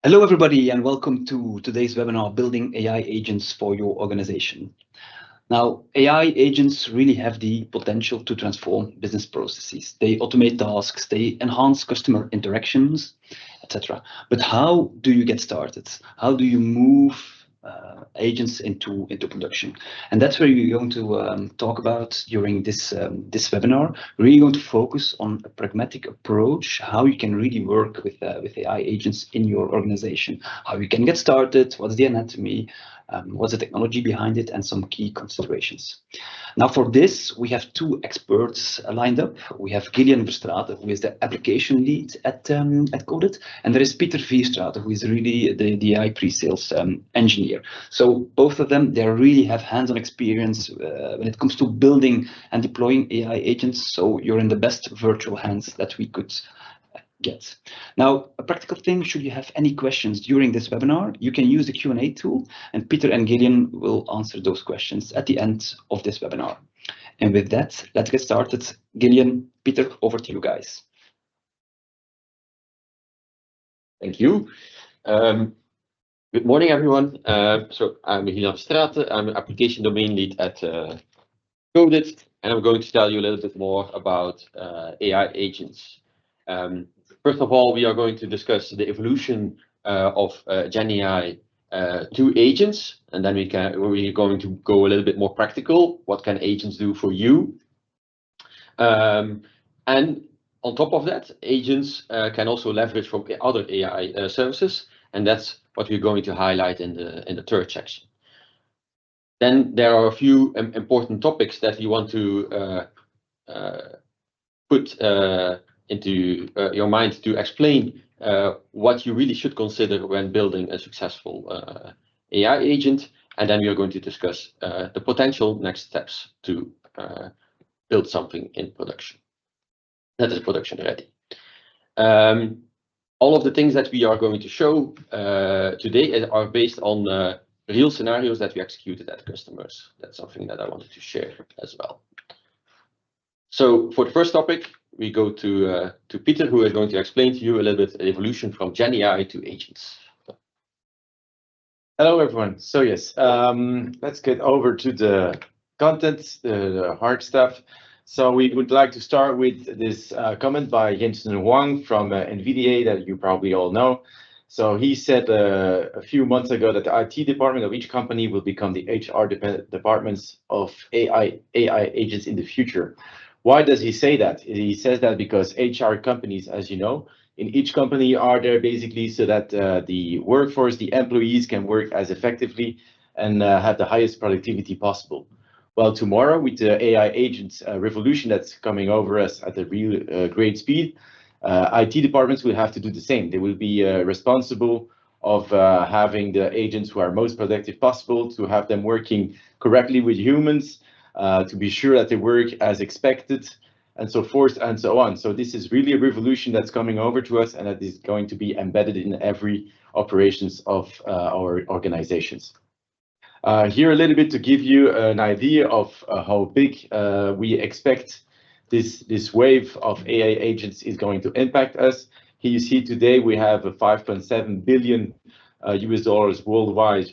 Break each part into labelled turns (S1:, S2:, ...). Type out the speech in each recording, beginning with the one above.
S1: Hello, everybody, and welcome to today's webinar, Building AI Agents for Your Organization. Now, AI agents really have the potential to transform business processes. They automate tasks, they enhance customer interactions, etc. But how do you get started? How do you move agents into production? And that's where we're going to talk about during this webinar. We're really going to focus on a pragmatic approach, how you can really work with AI agents in your organization, how you can get started, what's the anatomy, what's the technology behind it, and some key considerations. Now, for this, we have two experts lined up. We have Gillian Verstraeten, who is the application lead at Codit, and there is Pieter Vierstraeten, who is really the AI pre-sales engineer. So both of them, they really have hands-on experience when it comes to building and deploying AI agents. So you're in the best virtual hands that we could get. Now, a practical thing, should you have any questions during this webinar, you can use the Q&A tool, and Peter and Gillian will answer those questions at the end of this webinar. And with that, let's get started. Gillian, Peter, over to you guys.
S2: Thank you. Good morning, everyone. So I'm Gillian Verstraeten. I'm an application domain lead at Codit, and I'm going to tell you a little bit more about AI agents. First of all, we are going to discuss the evolution of GenAI to agents, and then we're going to go a little bit more practical. What can agents do for you? And on top of that, agents can also leverage from other AI services, and that's what we're going to highlight in the third section. Then there are a few important topics that we want to put into your mind to explain what you really should consider when building a successful AI agent, and then we are going to discuss the potential next steps to build something in production that is production ready. All of the things that we are going to show today are based on real scenarios that we executed at customers. That's something that I wanted to share as well. So for the first topic, we go to Peter, who is going to explain to you a little bit the evolution from GenAI to agents.
S3: Hello, everyone. So yes, let's get over to the content, the hard stuff. So we would like to start with this comment by Jensen Huang from NVIDIA that you probably all know. So he said a few months ago that the IT department of each company will become the HR departments of AI agents in the future. Why does he say that? He says that because HR companies, as you know, in each company are there basically so that the workforce, the employees can work as effectively and have the highest productivity possible. Well, tomorrow with the AI agents revolution that's coming over us at a real great speed, IT departments will have to do the same. They will be responsible of having the agents who are most productive possible, to have them working correctly with humans, to be sure that they work as expected, and so forth and so on. So this is really a revolution that's coming over to us, and that is going to be embedded in every operations of our organizations. Here a little bit to give you an idea of how big we expect this wave of AI agents is going to impact us. Here you see today we have a $5.7 billion US dollars worldwide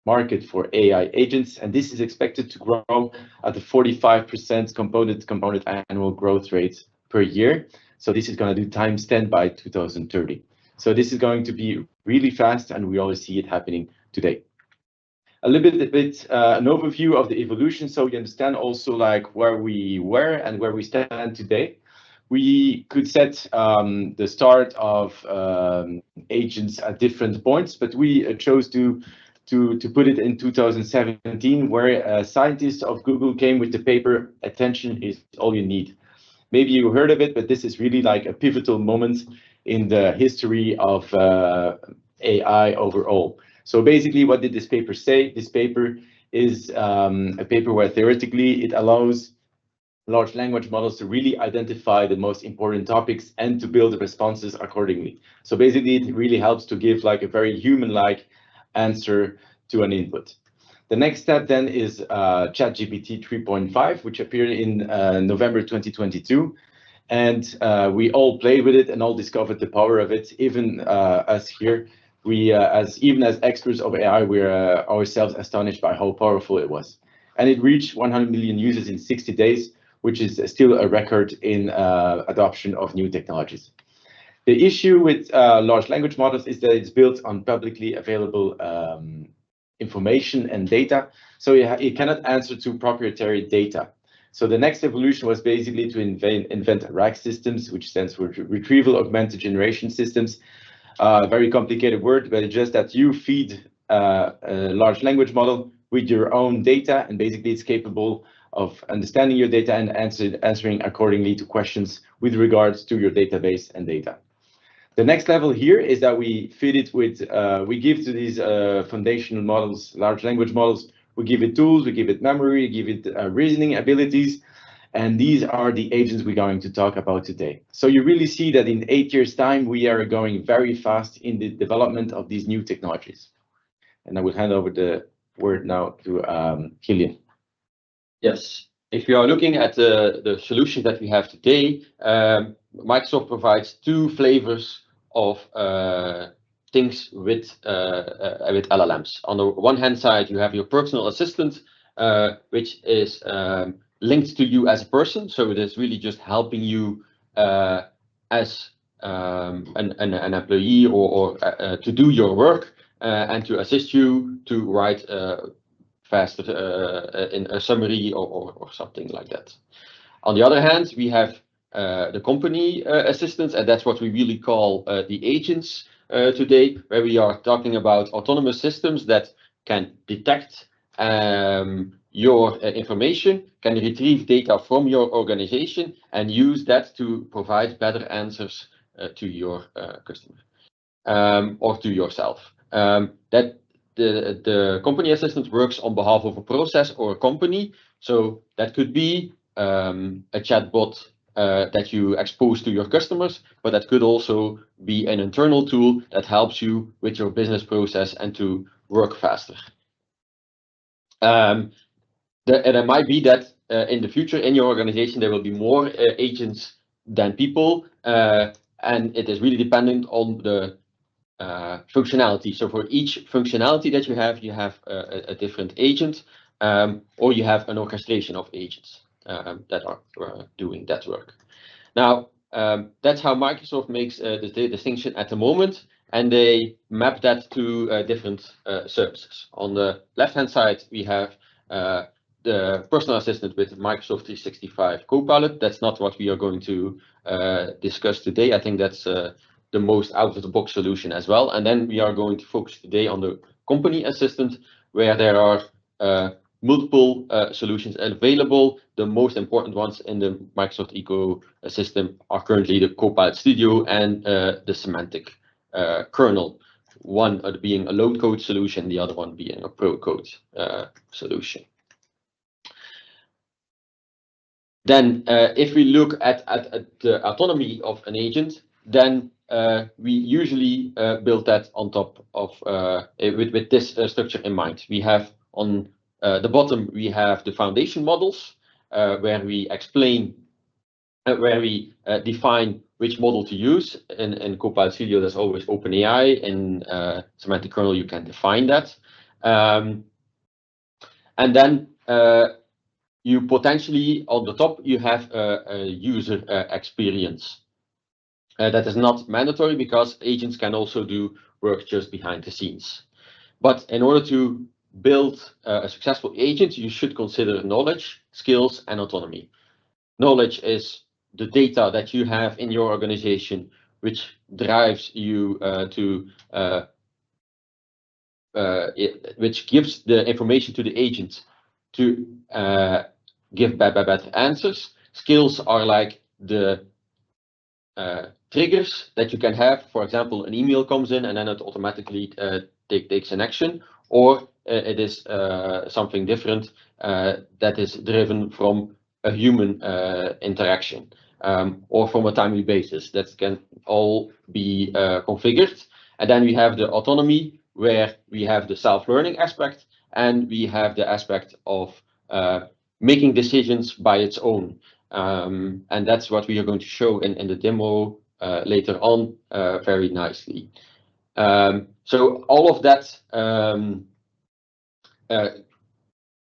S3: market for AI agents, and this is expected to grow at a 45% compounded annual growth rate per year. So this is going to do times 10 by 2030. So this is going to be really fast, and we always see it happening today. A little bit an overview of the evolution, so you understand also like where we were and where we stand today. We could set the start of agents at different points, but we chose to put it in 2017, where scientists of Google came with the paper, "Attention is all you need." Maybe you heard of it, but this is really like a pivotal moment in the history of AI overall. So basically, what did this paper say? This paper is a paper where theoretically it allows large language models to really identify the most important topics and to build the responses accordingly. So basically, it really helps to give like a very human-like answer to an input. The next step then is ChatGPT 3.5, which appeared in November 2022. And we all played with it and all discovered the power of it. Even us here, we even as experts of AI, we're ourselves astonished by how powerful it was. And it reached 100 million users in 60 days, which is still a record in adoption of new technologies. The issue with large language models is that it's built on publicly available information and data, so it cannot answer to proprietary data. So the next evolution was basically to invent RAG systems, which stands for Retrieval Augmented Generation Systems. Very complicated word, but it's just that you feed a large language model with your own data, and basically it's capable of understanding your data and answering accordingly to questions with regards to your database and data. The next level here is that we feed it with, we give to these foundational models, large language models, we give it tools, we give it memory, we give it reasoning abilities, and these are the agents we're going to talk about today. So you really see that in 8 years' time, we are going very fast in the development of these new technologies. And I will hand over the word now to Gillian.
S2: Yes, if you are looking at the solution that we have today, Microsoft provides two flavors of things with LLMs. On the one hand side, you have your personal assistant, which is linked to you as a person. So it is really just helping you as an employee or to do your work and to assist you to write faster in a summary or something like that. On the other hand, we have the company assistants, and that's what we really call the agents today, where we are talking about autonomous systems that can detect your information, can retrieve data from your organization, and use that to provide better answers to your customer or to yourself. That the company assistant works on behalf of a process or a company, so that could be a chatbot that you expose to your customers, but that could also be an internal tool that helps you with your business process and to work faster. There might be that in the future in your organization there will be more agents than people, and it is really dependent on the functionality. So for each functionality that you have a different agent, or you have an orchestration of agents that are doing that work. Now, that's how Microsoft makes the distinction at the moment, and they map that to different services. On the left-hand side, we have the personal assistant with Microsoft 365 Copilot. That's not what we are going to discuss today. I think that's the most out-of-the-box solution as well. And then we are going to focus today on the company assistant, where there are multiple solutions available. The most important ones in the Microsoft ecosystem are currently the Copilot Studio and the semantic kernel. One being a low-code solution, the other one being a pro-code solution. Then, if we look at the autonomy of an agent, then we usually build that on top of with this structure in mind. We have on the bottom we have the foundation models, where we explain, where we define which model to use. In Copilot Studio, there's always OpenAI. In semantic kernel, you can define that, and then you potentially on the top you have a user experience. That is not mandatory because agents can also do work just behind the scenes. But in order to build a successful agent, you should consider knowledge, skills, and autonomy. Knowledge is the data that you have in your organization, which drives you which gives the information to the agent to give better answers. Skills are like the triggers that you can have. For example, an email comes in and then it automatically takes an action, or it is something different that is driven from a human interaction, or from a timely basis. That can all be configured. And then we have the autonomy, where we have the self-learning aspect, and we have the aspect of making decisions by its own. And that's what we are going to show in the demo later on very nicely. So all of that,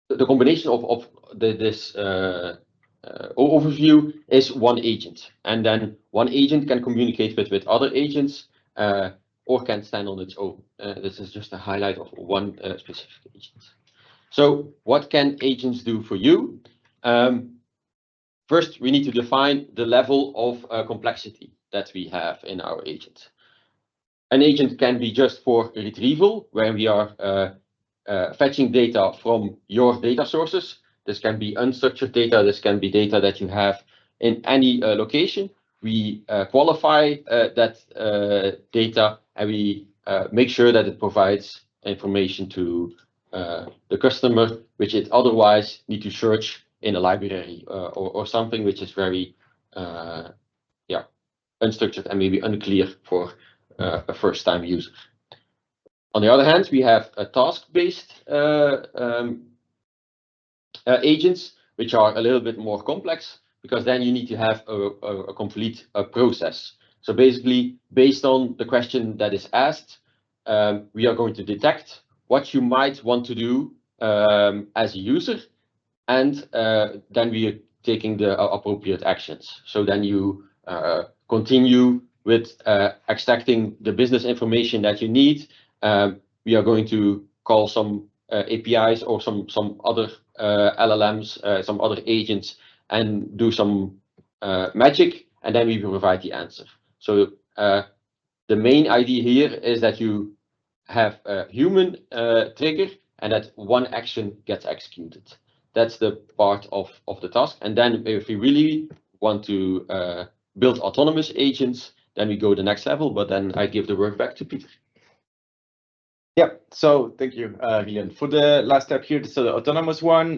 S2: the combination of this overview is one agent, and then one agent can communicate with other agents or can stand on its own. This is just a highlight of one specific agent. So what can agents do for you? First, we need to define the level of complexity that we have in our agent. An agent can be just for retrieval, where we are fetching data from your data sources. This can be unstructured data. This can be data that you have in any location. We qualify that data, and we make sure that it provides information to the customer, which it otherwise need to search in a library or something which is very unstructured and maybe unclear for a first-time user. On the other hand, we have a task-based agents, which are a little bit more complex, because then you need to have a complete process. So basically, based on the question that is asked, we are going to detect what you might want to do as a user, and then we are taking the appropriate actions. So then you continue with extracting the business information that you need. We are going to call some APIs or some other LLMs, some other agents, and do some magic, and then we will provide the answer. So the main idea here is that you have a human trigger and that one action gets executed. That's the part of the task. And then if we really want to build autonomous agents, then we go the next level, but then I give the word back to Peter.
S3: Yeah, so thank you, Gillian. For the last step here, so the autonomous one,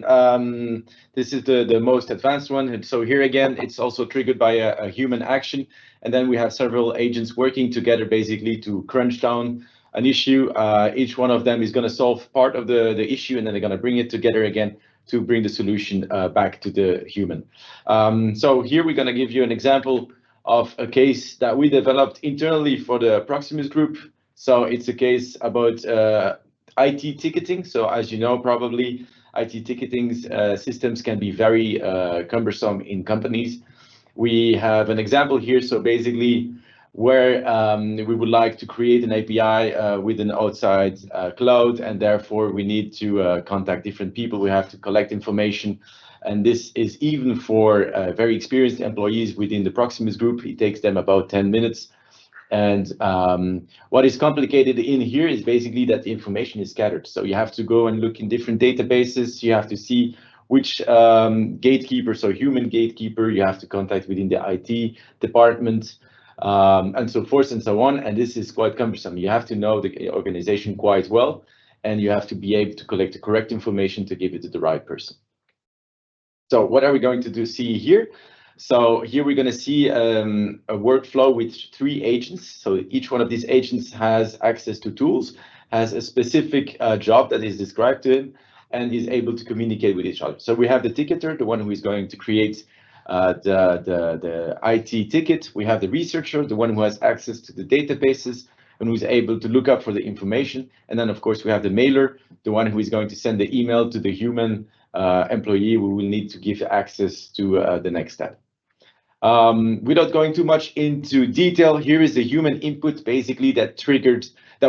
S3: this is the most advanced one. And so here again, it's also triggered by a human action. And then we have several agents working together basically to crunch down an issue. Each one of them is going to solve part of the issue, and then they're going to bring it together again to bring the solution back to the human. So here we're going to give you an example of a case that we developed internally for the Proximus group. So it's a case about IT ticketing. So as you know, probably IT ticketing systems can be very cumbersome in companies. We have an example here. So basically, where we would like to create an API with an outside cloud, and therefore we need to contact different people. We have to collect information. And this is even for very experienced employees within the Proximus group. It takes them about 10 minutes. And what is complicated in here is basically that the information is scattered. So you have to go and look in different databases. You have to see which gatekeeper, so human gatekeeper, you have to contact within the IT department, and so forth and so on. And this is quite cumbersome. You have to know the organization quite well, and you have to be able to collect the correct information to give it to the right person. So what are we going to see here? So here we're going to see a workflow with 3 agents. So each one of these agents has access to tools, has a specific job that is described to him, and is able to communicate with each other. So we have the ticketer, the one who is going to create the IT ticket. We have the researcher, the one who has access to the databases and who is able to look up for the information. And then, of course, we have the mailer, the one who is going to send the email to the human employee who will need to give access to the next step. Without going too much into detail, here is the human input basically that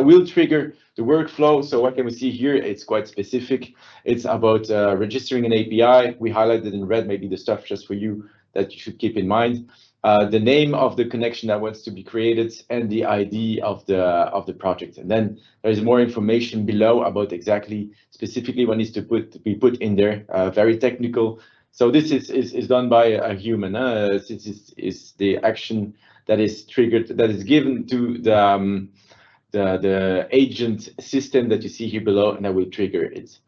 S3: will trigger the workflow. So what can we see here? It's quite specific. It's about registering an API. We highlighted in red maybe the stuff just for you that you should keep in mind. The name of the connection that wants to be created and the ID of the project. And then there's more information below about exactly specifically what needs to be put in there. Very technical. So this is done by a human. This is the action that is triggered, that is given to the agent system that you see here below, and that will trigger it.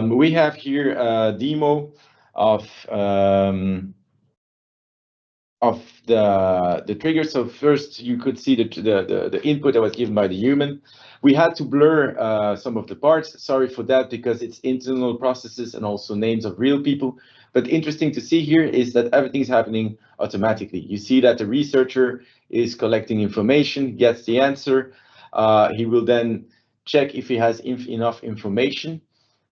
S3: We have here a demo of the trigger. So first you could see the input that was given by the human. We had to blur some of the parts. Sorry for that, because it's internal processes and also names of real people. But interesting to see here is that everything's happening automatically. You see that the researcher is collecting information, gets the answer. He will then check if he has enough information.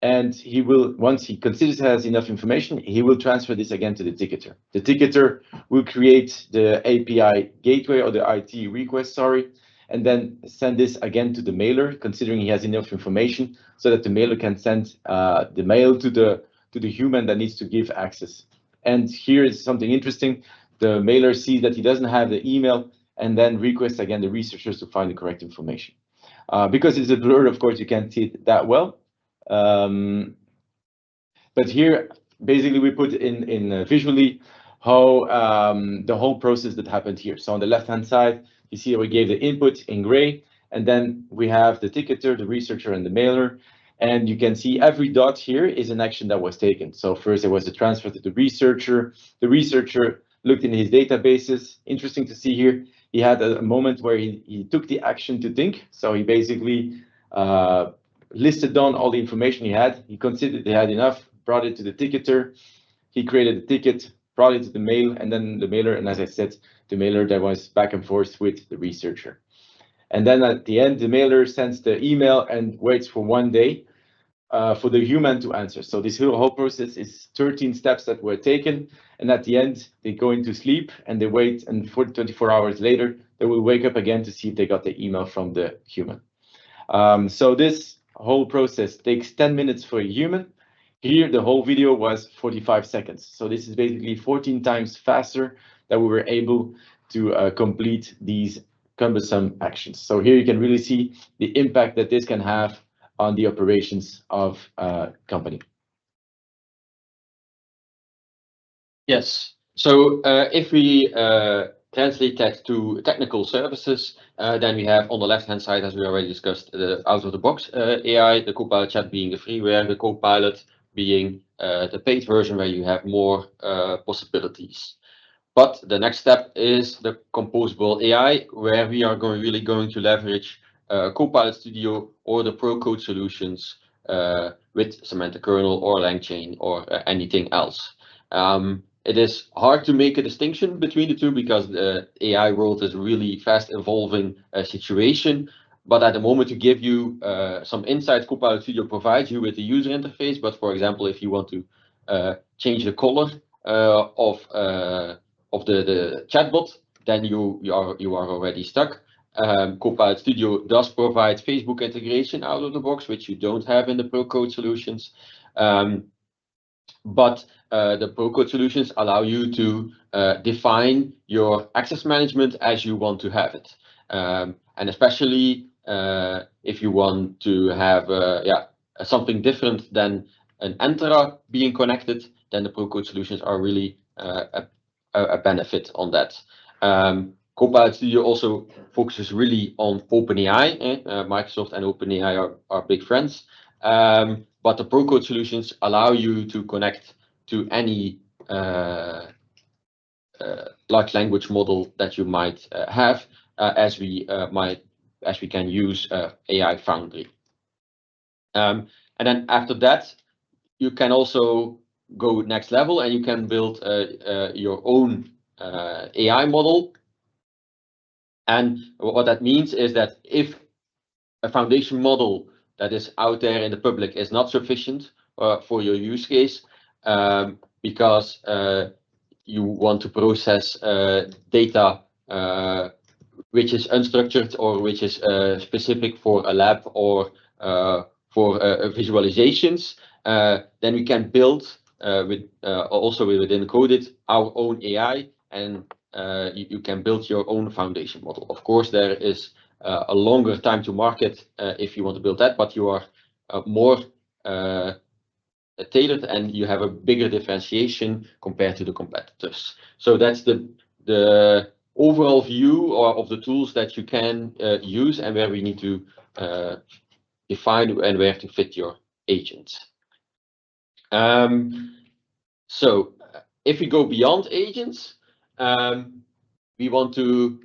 S3: And he will, once he considers he has enough information, he will transfer this again to the ticketer. The ticketer will create the API gateway or the IT request, sorry, and then send this again to the mailer, considering he has enough information, so that the mailer can send the mail to the human that needs to give access. And here is something interesting. The mailer sees that he doesn't have the email and then requests again the researchers to find the correct information. Because it's a blur, of course, you can't see it that well. But here, basically, we put in visually how the whole process that happened here. So on the left-hand side, you see we gave the input in gray, and then we have the ticketer, the researcher, and the mailer. And you can see every dot here is an action that was taken. So first there was a transfer to the researcher. The researcher looked in his databases. Interesting to see here, he had a moment where he took the action to think. So he basically listed down all the information he had. He considered he had enough, brought it to the ticketer. He created a ticket, brought it to the mail, and then the mailer. And as I said, the mailer that was back and forth with the researcher. And then at the end, the mailer sends the email and waits for 1 day for the human to answer. So this whole process is 13 steps that were taken. And at the end, they go into sleep and they wait. And 24 hours later, they will wake up again to see if they got the email from the human. So this whole process takes 10 minutes for a human. Here, the whole video was 45 seconds. So this is basically 14 times faster that we were able to complete these cumbersome actions. So here you can really see the impact that this can have on the operations of a company.
S2: Yes. So if we translate that to technical services, then we have on the left-hand side, as we already discussed, the out-of-the-box AI, the Copilot chat being the freeware, the Copilot being the paid version where you have more possibilities. But the next step is the composable AI, where we are really going to leverage Copilot Studio or the Pro-Code solutions with Semantic Kernel or LangChain or anything else. It is hard to make a distinction between the two because the AI world is really fast evolving situation. But at the moment, to give you some insights, Copilot Studio provides you with the user interface. But for example, if you want to change the color of the chatbot, then you are already stuck. Copilot Studio does provide Facebook integration out of the box, which you don't have in the Pro-Code solutions. But the Pro-Code solutions allow you to define your access management as you want to have it. And especially if you want to have something different than an Entra being connected, then the Pro-Code solutions are really a benefit on that. Copilot Studio also focuses really on OpenAI. Microsoft and OpenAI are big friends. But the Pro-Code solutions allow you to connect to any large language model that you might have, as we can use AI Foundry. And then after that, you can also go next level and you can build your own AI model. And what that means is that if a foundation model that is out there in the public is not sufficient for your use case, because you want to process data which is unstructured or which is specific for a lab or for visualizations, then we can build also within Codit our own AI, and you can build your own foundation model. Of course, there is a longer time to market if you want to build that, but you are more tailored and you have a bigger differentiation compared to the competitors. So that's the overall view of the tools that you can use and where we need to define and where to fit your agents. So if we go beyond agents, we want to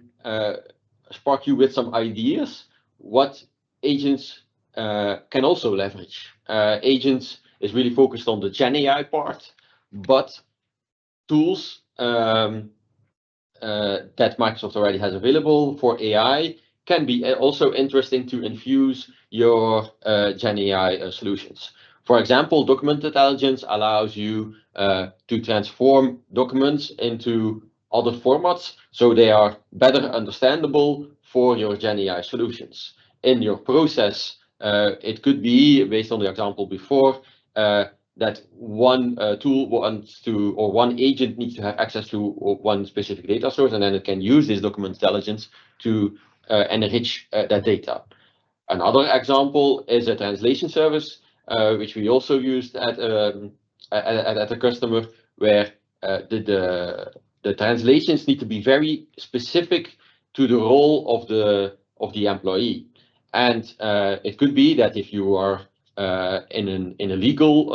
S2: spark you with some ideas what agents can also leverage. Agents is really focused on the Gen AI part, but tools that Microsoft already has available for AI can be also interesting to infuse your Gen AI solutions. For example, document intelligence allows you to transform documents into other formats so they are better understandable for your Gen AI solutions. In your process, it could be, based on the example before, that one tool wants to, or one agent needs to have access to one specific data source, and then it can use this document intelligence to enrich that data. Another example is a translation service, which we also used at a customer, where the translations need to be very specific to the role of the employee. And it could be that if you are in a legal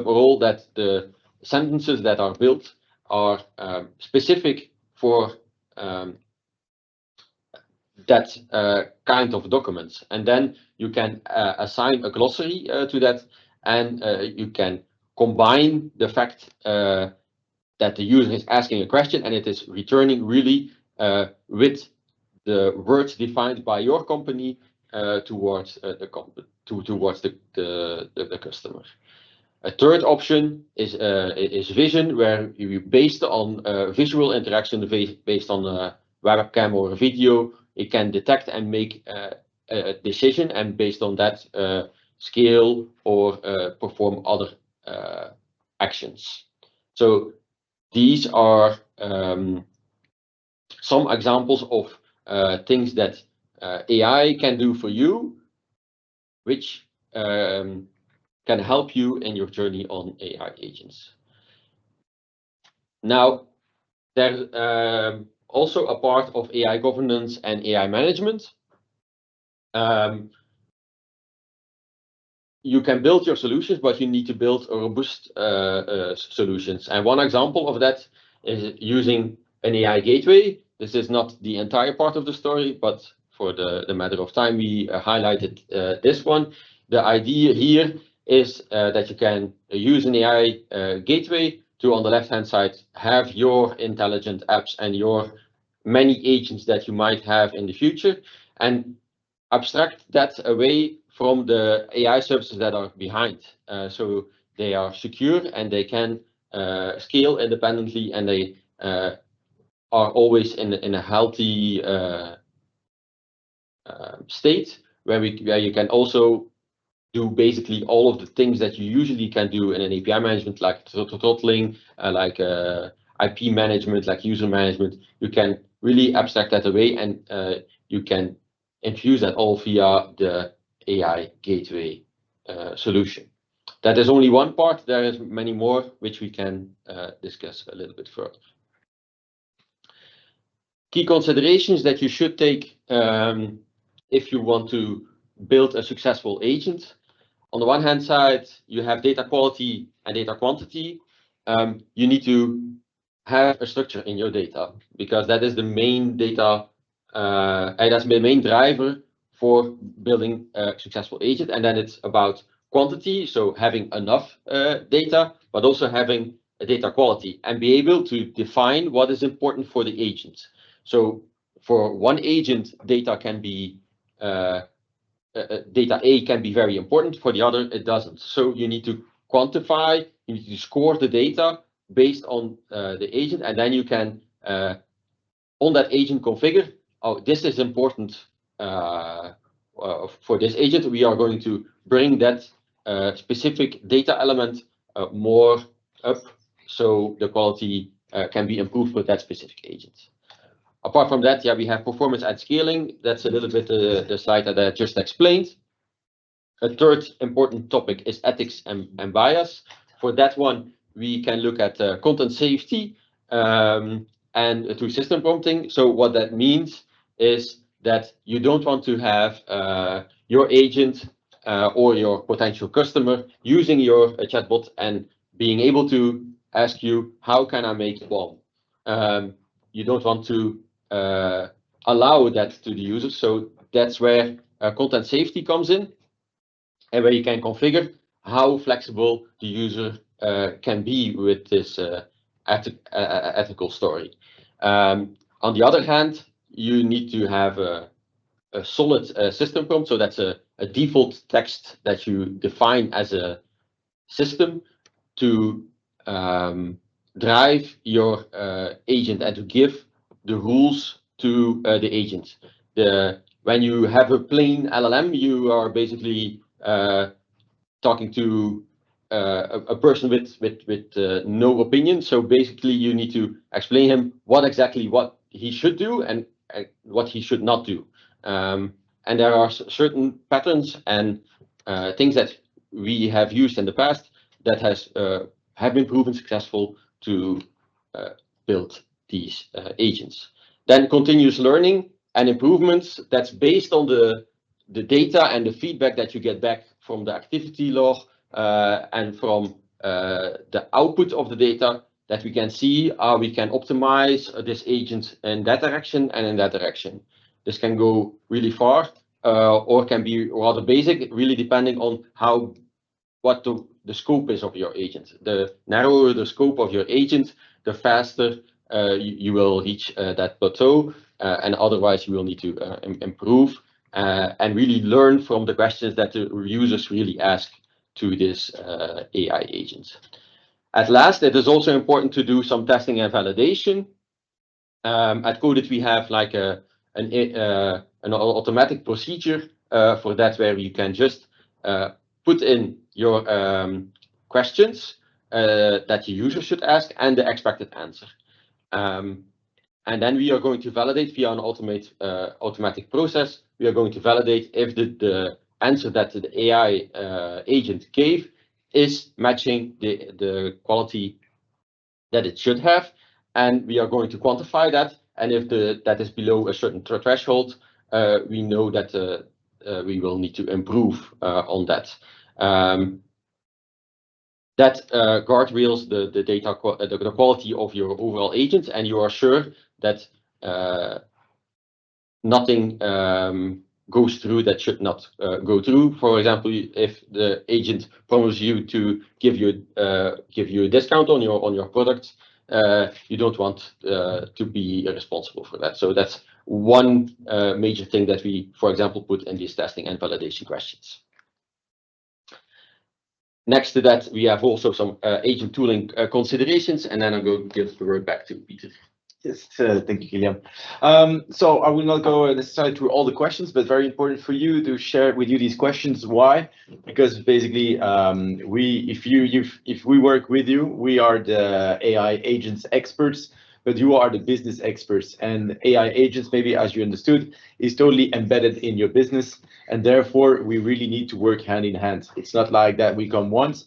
S2: role, that the sentences that are built are specific for that kind of documents. And then you can assign a glossary to that, and you can combine the fact that the user is asking a question and it is returning really with the words defined by your company towards the customer. A third option is vision, where you, based on visual interaction, based on a webcam or a video, it can detect and make a decision, and based on that scale or perform other actions. So these are some examples of things that AI can do for you, which can help you in your journey on AI agents. Now, there's also a part of AI governance and AI management. You can build your solutions, but you need to build a robust solutions. And one example of that is using an AI gateway. This is not the entire part of the story, but for the matter of time, we highlighted this one. The idea here is that you can use an AI gateway to, on the left-hand side, have your intelligent apps and your many agents that you might have in the future, and abstract that away from the AI services that are behind. So they are secure and they can scale independently, and they are always in a healthy state, where you can also do basically all of the things that you usually can do in an API management, like throttling, like IP management, like user management. You can really abstract that away, and you can infuse that all via the AI gateway solution. That is only one part. There is many more, which we can discuss a little bit further. Key considerations that you should take if you want to build a successful agent. On the one hand side, you have data quality and data quantity. You need to have a structure in your data, because that is the main data, and that's the main driver for building a successful agent. And then it's about quantity, so having enough data, but also having a data quality, and be able to define what is important for the agent. So for one agent, data can be data A can be very important, for the other it doesn't. So you need to quantify, you need to score the data based on the agent, and then you can on that agent configure, oh, this is important for this agent. We are going to bring that specific data element more up, so the quality can be improved with that specific agent. Apart from that, yeah, we have performance and scaling. That's a little bit the slide that I just explained. A third important topic is ethics and bias. For that one, we can look at content safety and through system prompting. So what that means is that you don't want to have your agent or your potential customer using your chatbot and being able to ask you, how can I make a bomb? you don't want to allow that to the user. So that's where content safety comes in, and where you can configure how flexible the user can be with this ethical story. On the other hand, you need to have a solid system prompt. So that's a default text that you define as a system to drive your agent and to give the rules to the agent. When you have a plain LLM, you are basically talking to a person with no opinion. So basically, you need to explain him what he should do and what he should not do. And there are certain patterns and things that we have used in the past that have been proven successful to build these agents. Then continuous learning and improvements, that's based on the data and the feedback that you get back from the activity log and from the output of the data, that we can see how we can optimize this agent in that direction and in that direction. This can go really far or can be rather basic, really depending on what the scope is of your agent. The narrower the scope of your agent, the faster you will reach that plateau, and otherwise you will need to improve and really learn from the questions that the users really ask to this AI agent. At last, it is also important to do some testing and validation. At Codit, we have like an automatic procedure for that, where you can just put in your questions that the user should ask and the expected answer. And then we are going to validate via an automatic process. We are going to validate if the answer that the AI agent gave is matching the quality that it should have. And we are going to quantify that. And if that is below a certain threshold, we know that we will need to improve on that. That guardrails the data, the quality of your overall agent, and you are sure that nothing goes through that should not go through. For example, if the agent promises you to give you a discount on your product, you don't want to be responsible for that. So that's one major thing that we, for example, put in these testing and validation questions. Next to that, we have also some agent tooling considerations, and then I'm going to give the word back to Peter.
S3: Yes, thank you, Kilian. So I will not go necessarily through all the questions, but very important for you to share with you these questions. Why? Because basically, if we work with you, we are the AI agents experts, but you are the business experts. And AI agents, maybe as you understood, is totally embedded in your business, and therefore we really need to work hand in hand. It's not like that we come once,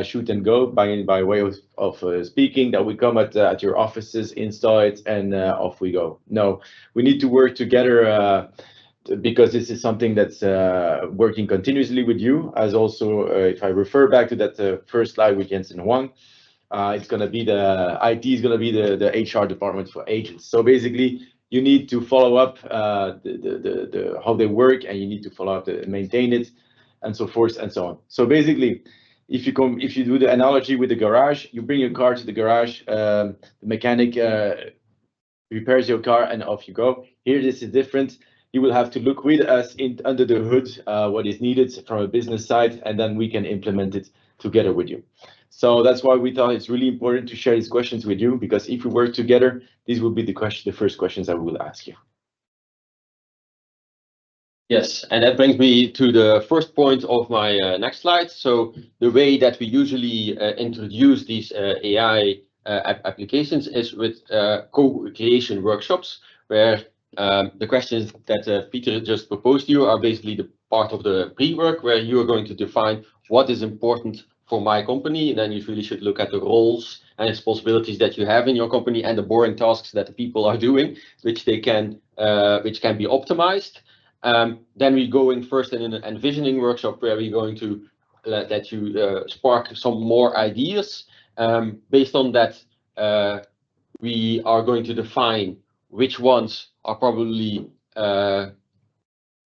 S3: shoot and go by way of speaking, that we come at your offices, install it, and off we go. No, we need to work together because this is something that's working continuously with you. As also, if I refer back to that first slide with Jensen Huang, it's going to be the IT is going to be the HR department for agents. So basically, you need to follow up how they work, and you need to follow up maintain it, and so forth and so on. So basically, if you do the analogy with the garage, you bring your car to the garage, the mechanic repairs your car, and off you go. Here, this is different. You will have to look with us under the hood what is needed from a business side, and then we can implement it together with you. So that's why we thought it's really important to share these questions with you, because if we work together, these will be the first questions I will ask you.
S2: Yes, and that brings me to the first point of my next slide. So the way that we usually introduce these AI applications is with co-creation workshops, where the questions that Peter just proposed to you are basically the part of the pre-work, where you are going to define what is important for my company. And then you really should look at the roles and responsibilities that you have in your company and the boring tasks that the people are doing, which can be optimized. Then we go in first in an envisioning workshop, where we're going to let you spark some more ideas. Based on that, we are going to define which ones are probably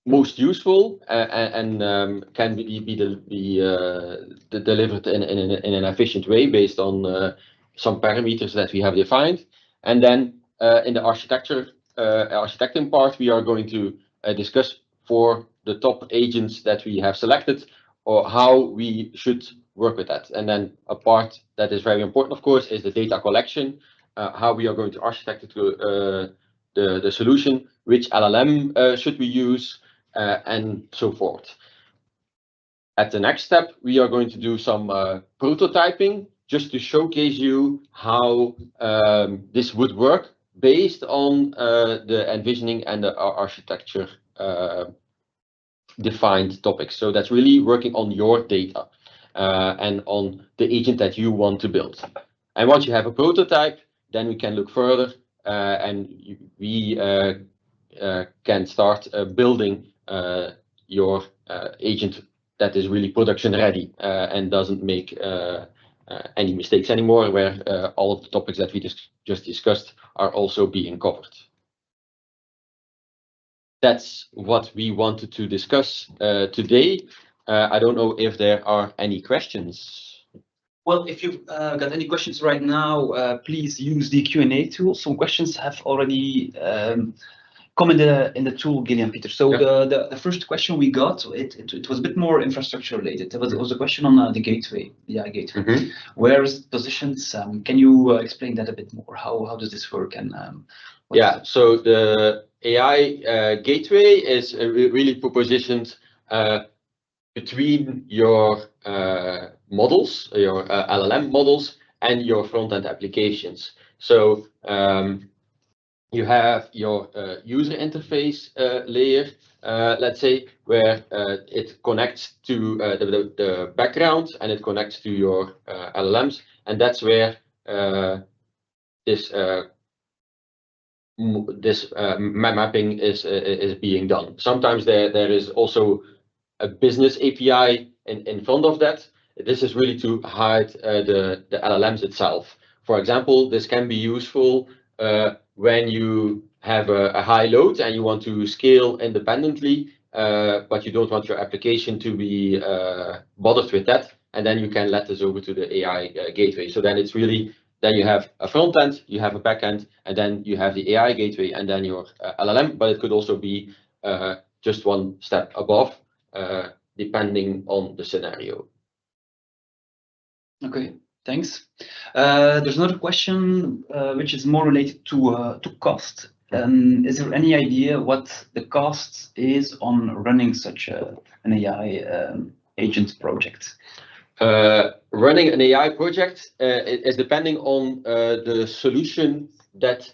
S2: most useful and can be delivered in an efficient way based on some parameters that we have defined. And then in the architecting part, we are going to discuss for the top agents that we have selected or how we should work with that. And then a part that is very important, of course, is the data collection, how we are going to architect it to the solution, which LLM should we use, and so forth. At the next step, we are going to do some prototyping just to showcase you how this would work based on the envisioning and the architecture defined topics. So that's really working on your data and on the agent that you want to build. And once you have a prototype, then we can look further and we can start building your agent that is really production ready and doesn't make any mistakes anymore, where all of the topics that we just discussed are also being covered. That's what we wanted to discuss today. I don't know if there are any questions.
S1: Well, if you've got any questions right now, please use the Q&A tool. Some questions have already come in the tool, Gillian, Peter. So
S2: Yeah.
S1: the first question we got, it was a bit more infrastructure related. It was a question on the gateway, the AI gateway.
S2: Mm-hmm.
S1: Where is it positioned? Can you explain that a bit more? How does this work? And
S2: yeah, so the AI gateway is really positioned between your models, your LLM models, and your front-end applications. So you have your user interface layer, let's say, where it connects to the background and it connects to your LLMs, and that's where this mapping is being done. Sometimes there is also a business API in front of that. This is really to hide the LLMs itself. For example, this can be useful when you have a high load and you want to scale independently, but you don't want your application to be bothered with that. And then you can let this over to the AI gateway. So then it's really, then you have a front end, you have a back end, and then you have the AI gateway and then your LLM, but it could also be just one step above, depending on the scenario.
S1: Okay, thanks. There's another question which is more related to cost. Is there any idea what the cost is on running such an AI agent project?
S2: Running an AI project is depending on the solution that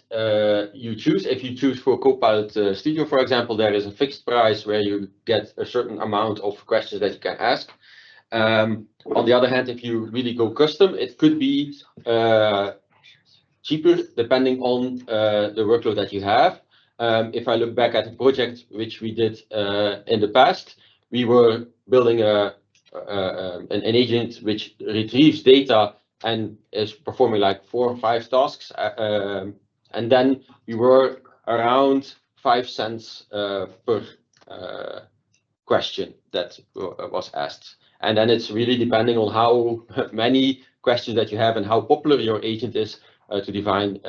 S2: you choose. If you choose for Copilot Studio, for example, there is a fixed price where you get a certain amount of questions that you can ask. On the other hand, if you really go custom, it could be cheaper depending on the workload that you have. If I look back at a project which we did in the past, we were building an agent which retrieves data and is performing like 4 or 5 tasks. And then we were around 5 cents per question that was asked. And then it's really depending on how many questions that you have and how popular your agent is to define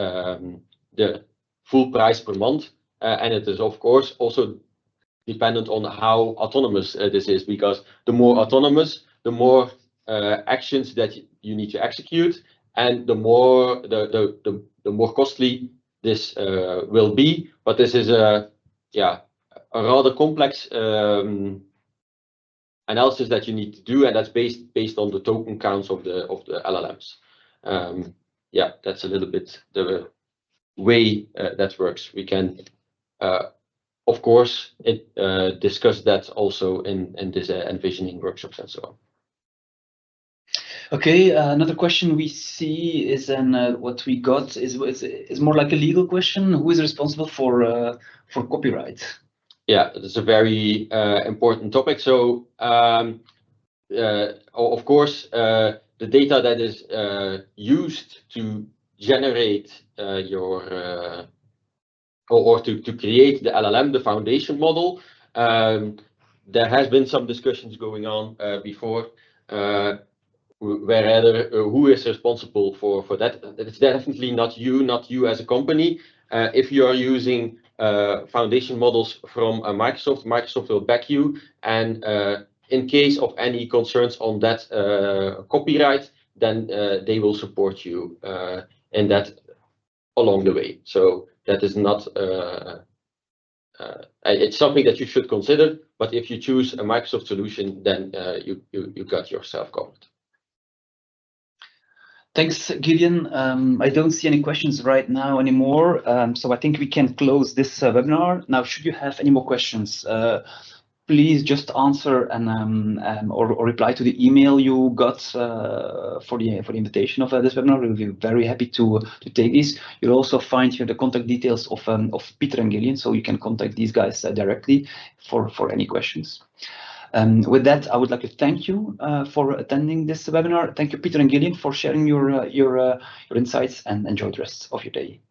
S2: the full price per month. And it is, of course, also dependent on how autonomous this is, because the more autonomous, the more actions that you need to execute, and the more the more costly this will be. But this is a rather complex analysis that you need to do, and that's based on the token counts of the LLMs. Yeah, that's a little bit the way that works. We can of course discuss that also in this envisioning workshops and so on.
S1: Okay, another question we see is, and what we got is more like a legal question. Who is responsible for copyright?
S2: Yeah, it's a very important topic. So of course, the data that is used to generate your or to create the LLM, the foundation model. There has been some discussions going on before, whether who is responsible for that. It's definitely not you as a company. If you are using foundation models from Microsoft, Microsoft will back you, and in case of any concerns on that copyright, then they will support you in that along the way. So that is not it's something that you should consider, but if you choose a Microsoft solution, then you got yourself covered.
S1: Thanks, Gideon. I don't see any questions right now anymore, so I think we can close this webinar. Now, should you have any more questions, please just answer and or reply to the email you got for the invitation of this webinar. We'll be very happy to take these. You'll also find here the contact details of Peter and Gideon, so you can contact these guys directly for any questions. With that, I would like to thank you for attending this webinar. Thank you, Peter and Gideon, for sharing your insights, and enjoy the rest of your day.